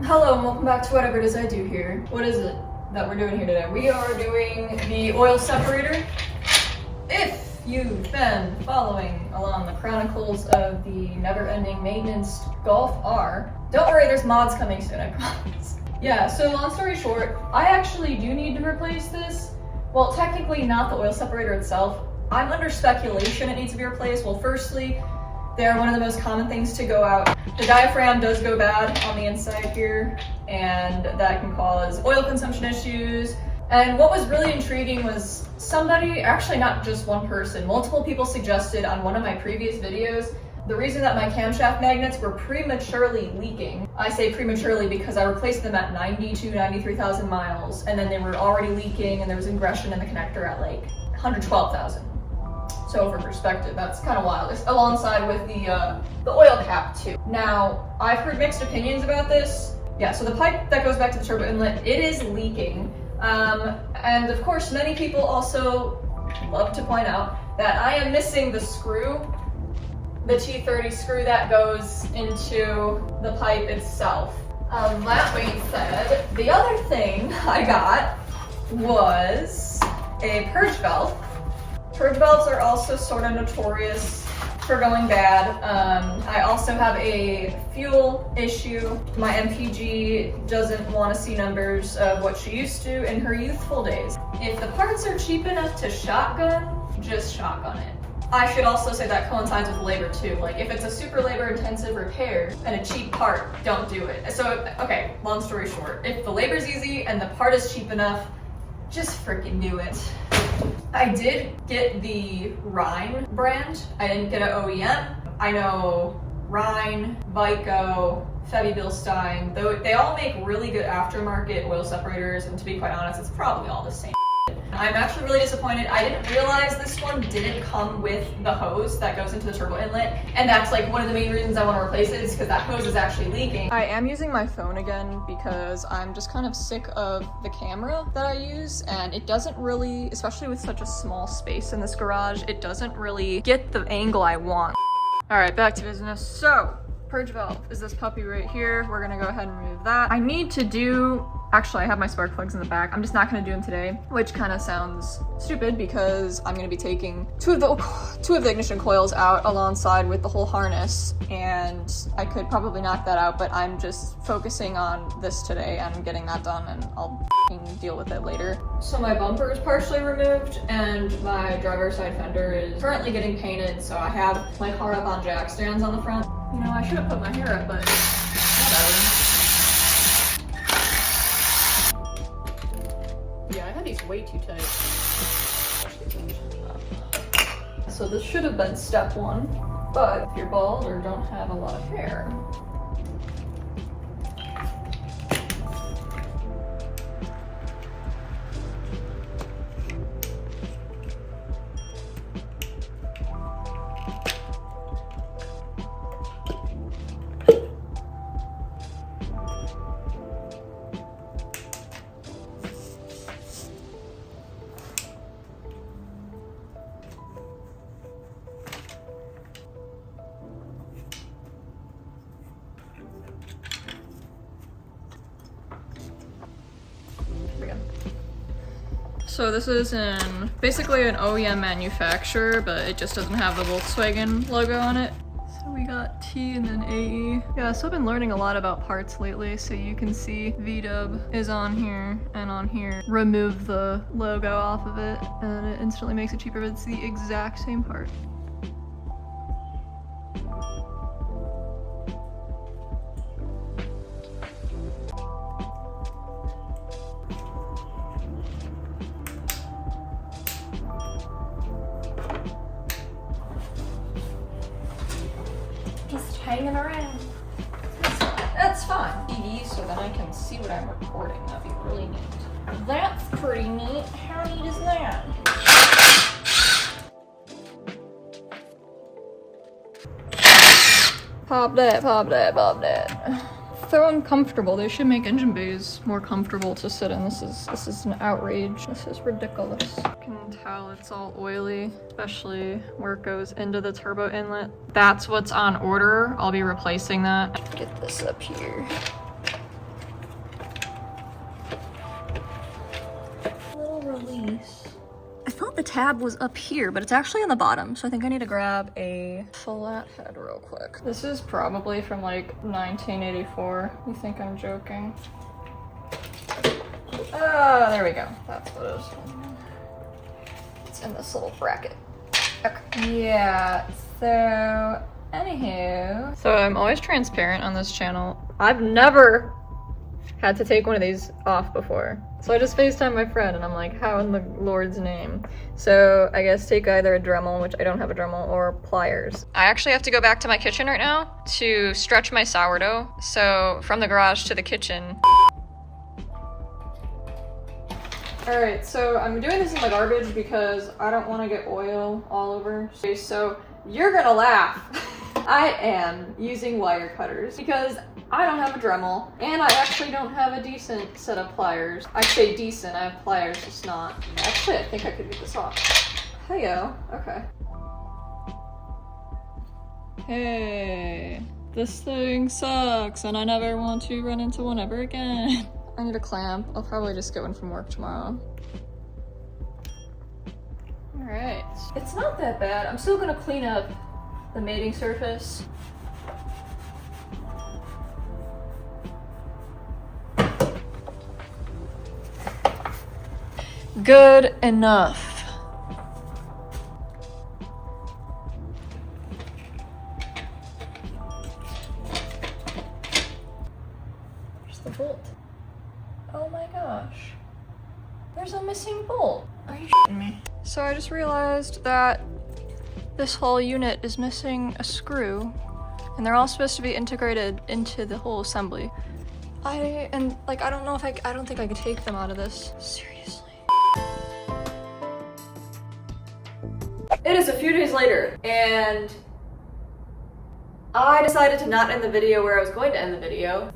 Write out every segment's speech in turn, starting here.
Hello and welcome back to whatever it is I do here. What is it that we're doing here today? We are doing the oil separator. If you've been following along the chronicles of the never-ending maintenance Golf R, don't worry, there's mods coming soon, I promise. Yeah, so long story short, I actually do need to replace this. Well, technically not the oil separator itself. I'm under speculation it needs to be replaced. Well, firstly, they are one of the most common things to go out. The diaphragm does go bad on the inside here, and that can cause oil consumption issues. And what was really intriguing was somebody, actually not just one person, multiple people suggested on one of my previous videos, the reason that my camshaft magnets were prematurely leaking. I say prematurely because I replaced them at 93,000 miles, and then they were already leaking and there was ingression in the connector at like 112,000. So for perspective, that's kind of wild. It's alongside with the oil cap too. Now, I've heard mixed opinions about this. Yeah, so the pipe that goes back to the turbo inlet, it is leaking. And of course, many people also love to point out that I am missing the screw, the T30 screw that goes into the pipe itself. That being said, the other thing I got was a purge valve. Purge valves are also sort of notorious for going bad. I also have a fuel issue. My MPG doesn't want to see numbers of what she used to in her youthful days. If the parts are cheap enough to shotgun, just shotgun it. I should also say that coincides with labor too. Like if it's a super labor intensive repair and a cheap part, don't do it. So, okay, long story short, if the labor's easy and the part is cheap enough, just freaking do it. I did get the Rhine brand. I didn't get an OEM. I know Rhine, Vico, Febby Bilstein, they all make really good aftermarket oil separators, and to be quite honest, it's probably all the same. I'm actually really disappointed. I didn't realize this one didn't come with the hose that goes into the turbo inlet, and that's like one of the main reasons I want to replace it is because that hose is actually leaking. I am using my phone again because I'm just kind of sick of the camera that I use, and it doesn't really, especially with such a small space in this garage, it doesn't really get the angle I want. All right, back to business. So, purge valve is this puppy right here. We're gonna go ahead and remove that. I need to do, actually I have my spark plugs in the back. I'm just not gonna do them today, which kind of sounds stupid because I'm gonna be taking two of the ignition coils out alongside with the whole harness, and I could probably knock that out, but I'm just focusing on this today and getting that done, and I'll deal with it later. So my bumper is partially removed and my driver's side fender is currently getting painted, so I have my car up on jack stands on the front. You know, I should have put my hair up, but whatever. Yeah, I had these way too tight. So this should have been step one, but if you're bald or don't have a lot of hair, so this is basically an OEM manufacturer, but it just doesn't have the Volkswagen logo on it. So we got T and then AE. Yeah, so I've been learning a lot about parts lately, so you can see VW is on here and on here. Remove the logo off of it and it instantly makes it cheaper, but it's the exact same part. Hanging around. That's fine. TV, so then I can see what I'm recording. That'd be really neat. That's pretty neat. How neat is that? Pop that, pop that, pop that. So uncomfortable. They should make engine bays more comfortable to sit in. This is an outrage. This is ridiculous. You can tell it's all oily, especially where it goes into the turbo inlet. That's what's on order. I'll be replacing that. Get this up here. the tab was up here, but it's actually on the bottom. So I think I need to grab a flathead real quick. This is probably from like 1984. You think I'm joking? There we go. That's what it is. It's in this little bracket. Okay. Yeah, so anywho. So I'm always transparent on this channel. I've never had to take one of these off before. So I just FaceTime my friend and I'm like, how in the Lord's name? So I guess take either a Dremel, which I don't have a Dremel, or pliers. I actually have to go back to my kitchen right now to stretch my sourdough. So from the garage to the kitchen. All right, so I'm doing this in the garbage because I don't want to get oil all over. Okay, so you're gonna laugh. I am using wire cutters because I don't have a Dremel and I actually don't have a decent set of pliers. I say decent, I have pliers, just not. Actually, I think I could get this off. Heyo, okay. Hey, this thing sucks and I never want to run into one ever again. I need a clamp. I'll probably just get one from work tomorrow. All right, it's not that bad. I'm still gonna clean up the mating surface. Good enough. There's the bolt. Oh my gosh. There's a missing bolt. Are you shitting me? So I just realized that this whole unit is missing a screw and they're all supposed to be integrated into the whole assembly. I don't think I could take them out of this. Seriously. It is a few days later and I decided to not end the video where I was going to end the video.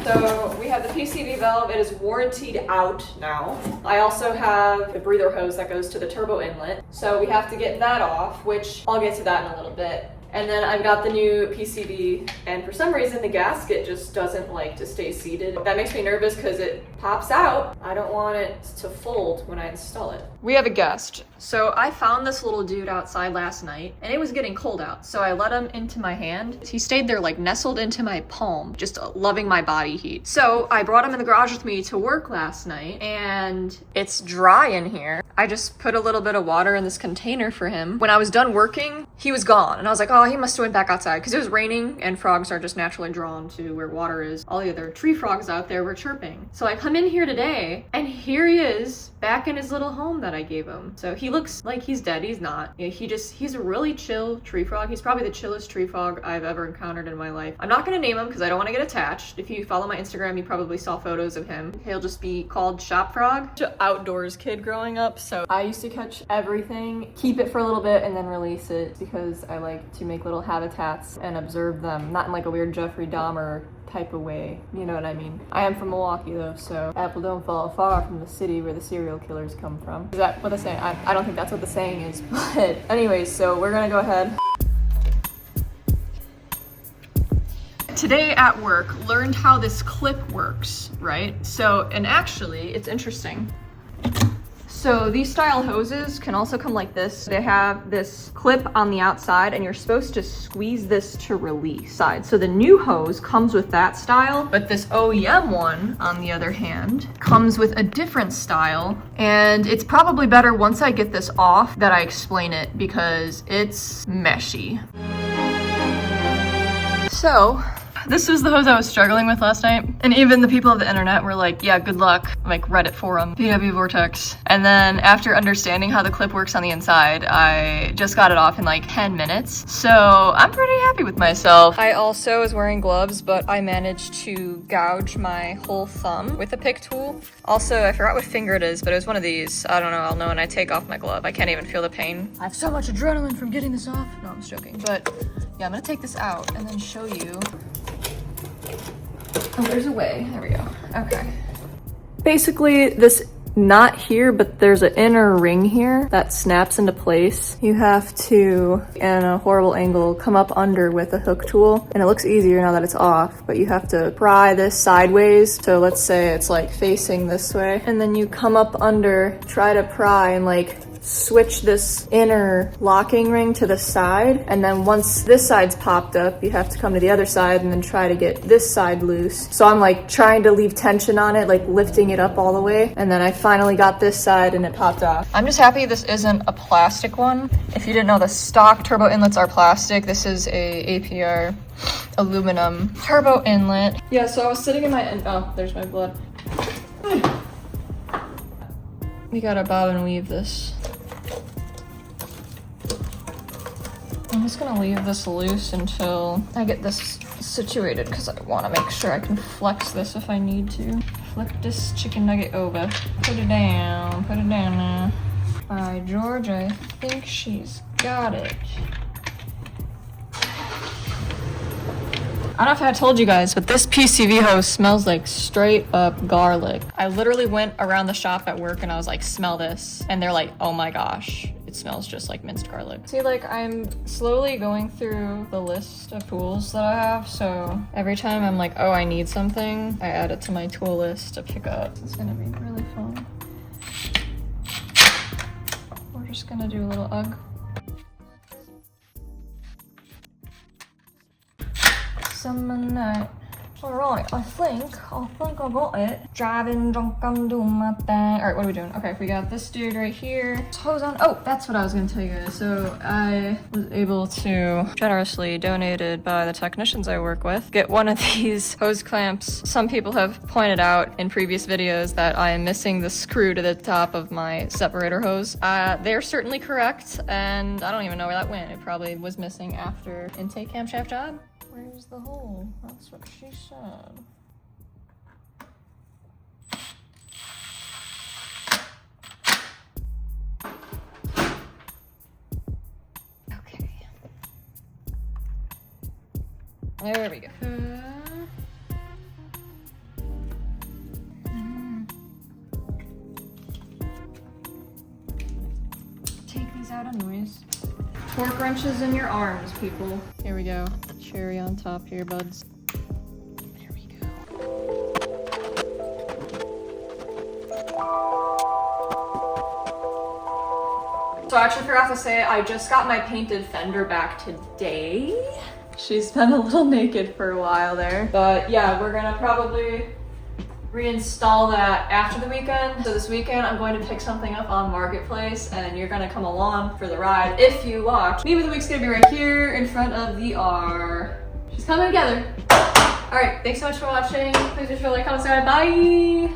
So we have the PCV valve, it is warrantied out now. I also have the breather hose that goes to the turbo inlet. So we have to get that off, which I'll get to that in a little bit. And then I've got the new PCV, and for some reason the gasket just doesn't like to stay seated. That makes me nervous because it pops out. I don't want it to fold when I install it. We have a guest. So I found this little dude outside last night and it was getting cold out. So I let him into my hand. He stayed there like nestled into my palm, just loving my body heat. So I brought him in the garage with me to work last night and it's dry in here. I just put a little bit of water in this container for him. When I was done working, he was gone. And I was like, oh, he must have went back outside because it was raining and frogs are just naturally drawn to where water is. All the other tree frogs out there were chirping. So I come in here today and here he is back in his little home that I gave him. So he looks like he's dead. He's not. You know, he's a really chill tree frog. He's probably the chillest tree frog I've ever encountered in my life. I'm not gonna name him because I don't want to get attached. If you follow my Instagram, you probably saw photos of him. He'll just be called Shop Frog. Outdoors kid growing up, so I used to catch everything, keep it for a little bit, and then release it because I like to make little habitats and observe them, not in like a weird Jeffrey Dahmer type of way, you know what I mean? I am from Milwaukee though, so apple don't fall far from the city where the serial killers come from. Is that what the saying? I don't think that's what the saying is, but anyways, so we're gonna go ahead. Today at work, learned how this clip works, right? So, and actually, it's interesting. So these style hoses can also come like this. They have this clip on the outside and you're supposed to squeeze this to release side. So the new hose comes with that style, but this OEM one, on the other hand, comes with a different style. And it's probably better once I get this off that I explain it because it's meshy. So, this was the hose I was struggling with last night. And even the people of the internet were like, yeah, good luck. Like Reddit forum, PW Vortex. And then after understanding how the clip works on the inside, I just got it off in like 10 minutes. So I'm pretty happy with myself. I also was wearing gloves, but I managed to gouge my whole thumb with a pick tool. Also, I forgot what finger it is, but it was one of these. I don't know, I'll know when I take off my glove. I can't even feel the pain. I have so much adrenaline from getting this off. No, I'm just joking. But yeah, I'm gonna take this out and then show you. Oh, there's a way. There we go. Okay. Basically, this not here, but there's an inner ring here that snaps into place. You have to, in a horrible angle, come up under with a hook tool, and it looks easier now that it's off, but you have to pry this sideways. So let's say it's like facing this way, and then you come up under, try to pry and like switch this inner locking ring to the side, and then once this side's popped up, you have to come to the other side and then try to get this side loose. So I'm like trying to leave tension on it, like lifting it up all the way, and then I finally got this side and it popped off. I'm just happy this isn't a plastic one. If you didn't know, the stock turbo inlets are plastic. This is a APR aluminum turbo inlet. Yeah, so I was sitting in my, oh, there's my blood. We gotta bob and weave this. I'm just gonna leave this loose until I get this situated because I want to make sure I can flex this if I need to. Flip this chicken nugget over. Put it down now. By George, I think she's got it. I don't know if I told you guys, but this PCV hose smells like straight up garlic. I literally went around the shop at work and I was like, smell this. And they're like, oh my gosh, it smells just like minced garlic. See, like I'm slowly going through the list of tools that I have. So every time I'm like, oh, I need something, I add it to my tool list to pick up. It's gonna be really fun. We're just gonna do a little UGG. Night. Alright, I think I got it. Driving drunk, I'm doing my thing. Alright, what are we doing? Okay, we got this dude right here. Hose on. Oh, that's what I was gonna tell you guys. So I was able to, generously donated by the technicians I work with, get one of these hose clamps. Some people have pointed out in previous videos that I am missing the screw to the top of my separator hose. They're certainly correct, and I don't even know where that went. It probably was missing after intake camshaft job. Where's the hole? That's what she said. Okay. There we go. Take these out anyways. Torque wrenches in your arms, people. Here we go. Cherry on top here, buds. There we go. So I actually forgot to say, I just got my painted fender back today. She's been a little naked for a while there. But yeah, we're gonna probably reinstall that after the weekend. So this weekend I'm going to pick something up on Marketplace and you're gonna come along for the ride if you watch. Meme of the week's gonna be right here in front of the R. She's coming together. Alright, thanks so much for watching. Please be sure to like, comment, subscribe. Bye!